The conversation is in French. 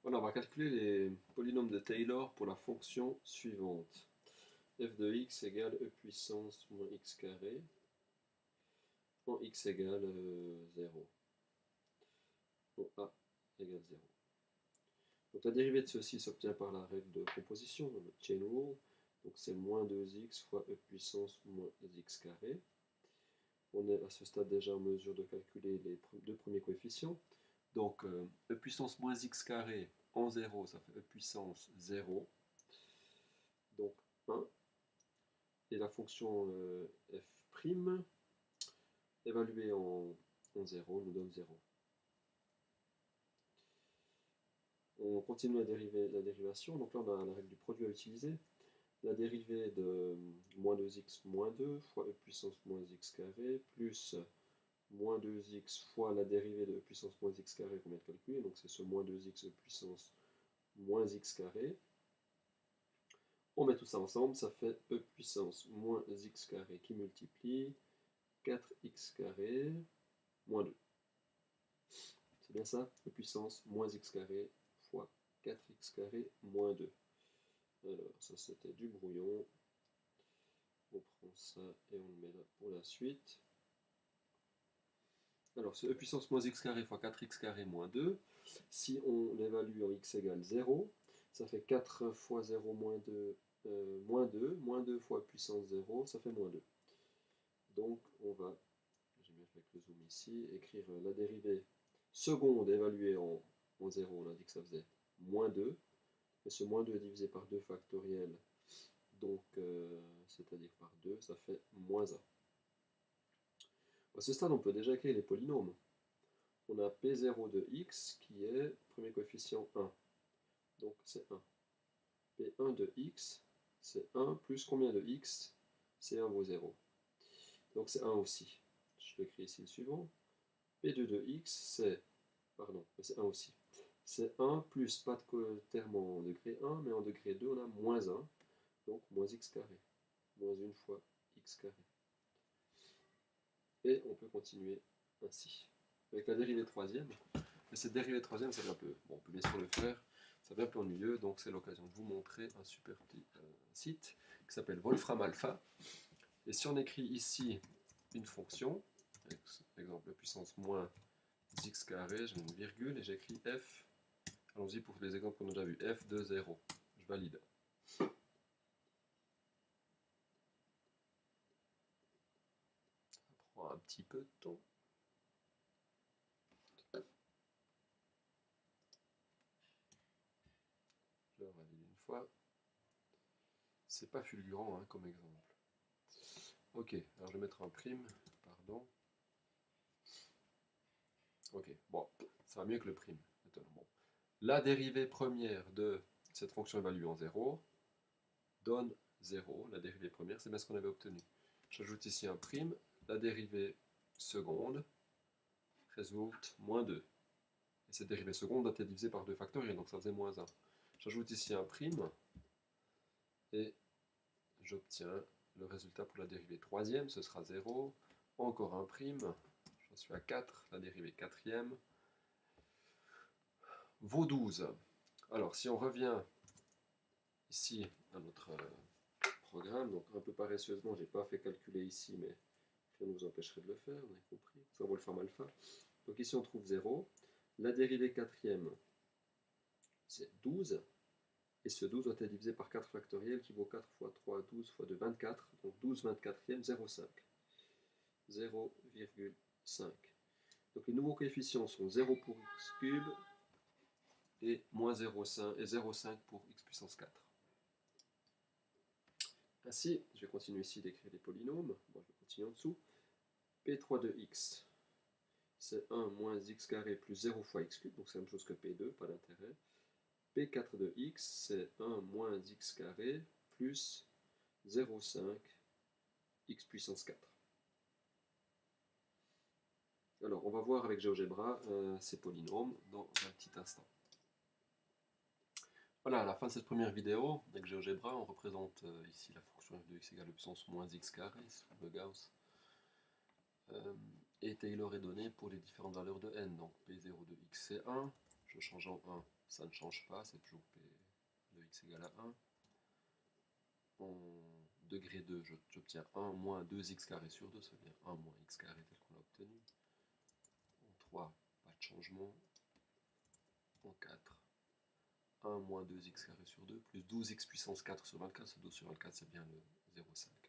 Voilà, on va calculer les polynômes de Taylor pour la fonction suivante. F de x égale e puissance moins x carré en x égale 0. Donc a égale 0. Donc la dérivée de ceci s'obtient par la règle de composition, le chain rule. Donc c'est moins 2x fois e puissance moins x carré. On est à ce stade déjà en mesure de calculer les deux premiers coefficients. Donc e puissance moins x carré en 0, ça fait e puissance 0. Donc 1. Et la fonction f' évaluée en 0 nous donne 0. On continue la dérivation. Donc là, on a la règle du produit à utiliser. La dérivée de moins 2x moins 2 fois e puissance moins x carré plus moins 2x fois la dérivée de e puissance moins x carré qu'on vient de calculer. Donc c'est ce moins 2x e puissance moins x carré. On met tout ça ensemble, ça fait e puissance moins x carré qui multiplie 4x carré moins 2. C'est bien ça, e puissance moins x carré fois 4x carré moins 2. Alors, ça c'était du brouillon. On prend ça et on le met là pour la suite. Alors, ce e puissance moins x carré fois 4x carré moins 2, si on l'évalue en x égale 0, ça fait 4 fois 0 moins 2, moins 2 fois e puissance 0, ça fait moins 2. Donc, on va, j'ai bien fait avec le zoom ici, écrire la dérivée seconde évaluée en 0, on a dit que ça faisait moins 2, et ce moins 2 divisé par 2 factoriel, donc c'est-à-dire par 2, ça fait moins 1. À ce stade, on peut déjà écrire les polynômes. On a P0 de x qui est premier coefficient 1, donc c'est 1. P1 de x, c'est 1 plus combien de x? C'est 1 vaut 0. Donc c'est 1 aussi. Je l'écris ici le suivant. P2 de x, c'est, pardon, c'est 1 aussi. C'est 1 plus, pas de terme en degré 1, mais en degré 2, on a moins 1, donc moins x carré. Moins 1 fois x carré. Et on peut continuer ainsi. Avec la dérivée troisième. Mais cette dérivée troisième, c'est un peu, bon, on peut bien sûr le faire, c'est un peu ennuyeux, donc c'est l'occasion de vous montrer un super petit site qui s'appelle Wolfram Alpha. Et si on écrit ici une fonction, exemple puissance moins x carré, je mets une virgule et j'écris f, allons-y pour les exemples qu'on a déjà vus, f de 0, je valide. Ça prend un petit peu de temps. Je valide une fois. C'est pas fulgurant hein, comme exemple. Ok, alors je vais mettre un prime, pardon. Ok, bon, ça va mieux que le prime. Bon. La dérivée première de cette fonction évaluée en 0 donne 0. La dérivée première, c'est bien ce qu'on avait obtenu. J'ajoute ici un prime. La dérivée seconde résulte moins 2. Et cette dérivée seconde a été divisée par 2 factoriels, donc ça faisait moins 1. J'ajoute ici un prime et j'obtiens le résultat pour la dérivée troisième, ce sera 0. Encore un prime, j'en suis à 4, la dérivée quatrième vaut 12. Alors si on revient ici à notre programme, donc un peu paresseusement, je n'ai pas fait calculer ici, mais rien ne vous empêcherait de le faire, on a compris, ça vaut le forme alpha. Donc ici on trouve 0, la dérivée quatrième c'est 12, et ce 12 doit être divisé par 4 factoriel qui vaut 4 fois 3, 12 fois 2, 24, donc 12 24e, 0,5. 0,5. Donc les nouveaux coefficients sont 0 pour x cube et moins 0,5 et 0,5 pour x puissance 4. Ainsi, je vais continuer ici d'écrire les polynômes. Bon, je vais continuer en dessous. P3 de x, c'est 1 moins x carré plus 0 fois x cube, donc c'est la même chose que P2, pas d'intérêt. P4 de x, c'est 1 moins x carré plus 0,5 x puissance 4. Alors, on va voir avec GeoGebra ces polynômes dans un petit instant. Voilà, à la fin de cette première vidéo, avec GeoGebra, on représente ici la fonction f de x égale puissance moins x carré, de Gauss. Et Taylor est donné pour les différentes valeurs de n. Donc P0 de x c'est 1, je change en 1, ça ne change pas, c'est toujours P de x égale à 1. En degré 2, j'obtiens 1 moins 2x carré sur 2, ça devient 1 moins x carré tel qu'on l'a obtenu. En 3, pas de changement. En 4, 1 moins 2x carré sur 2, plus 12x puissance 4 sur 24, ce 12 sur 24 c'est bien le 0,5.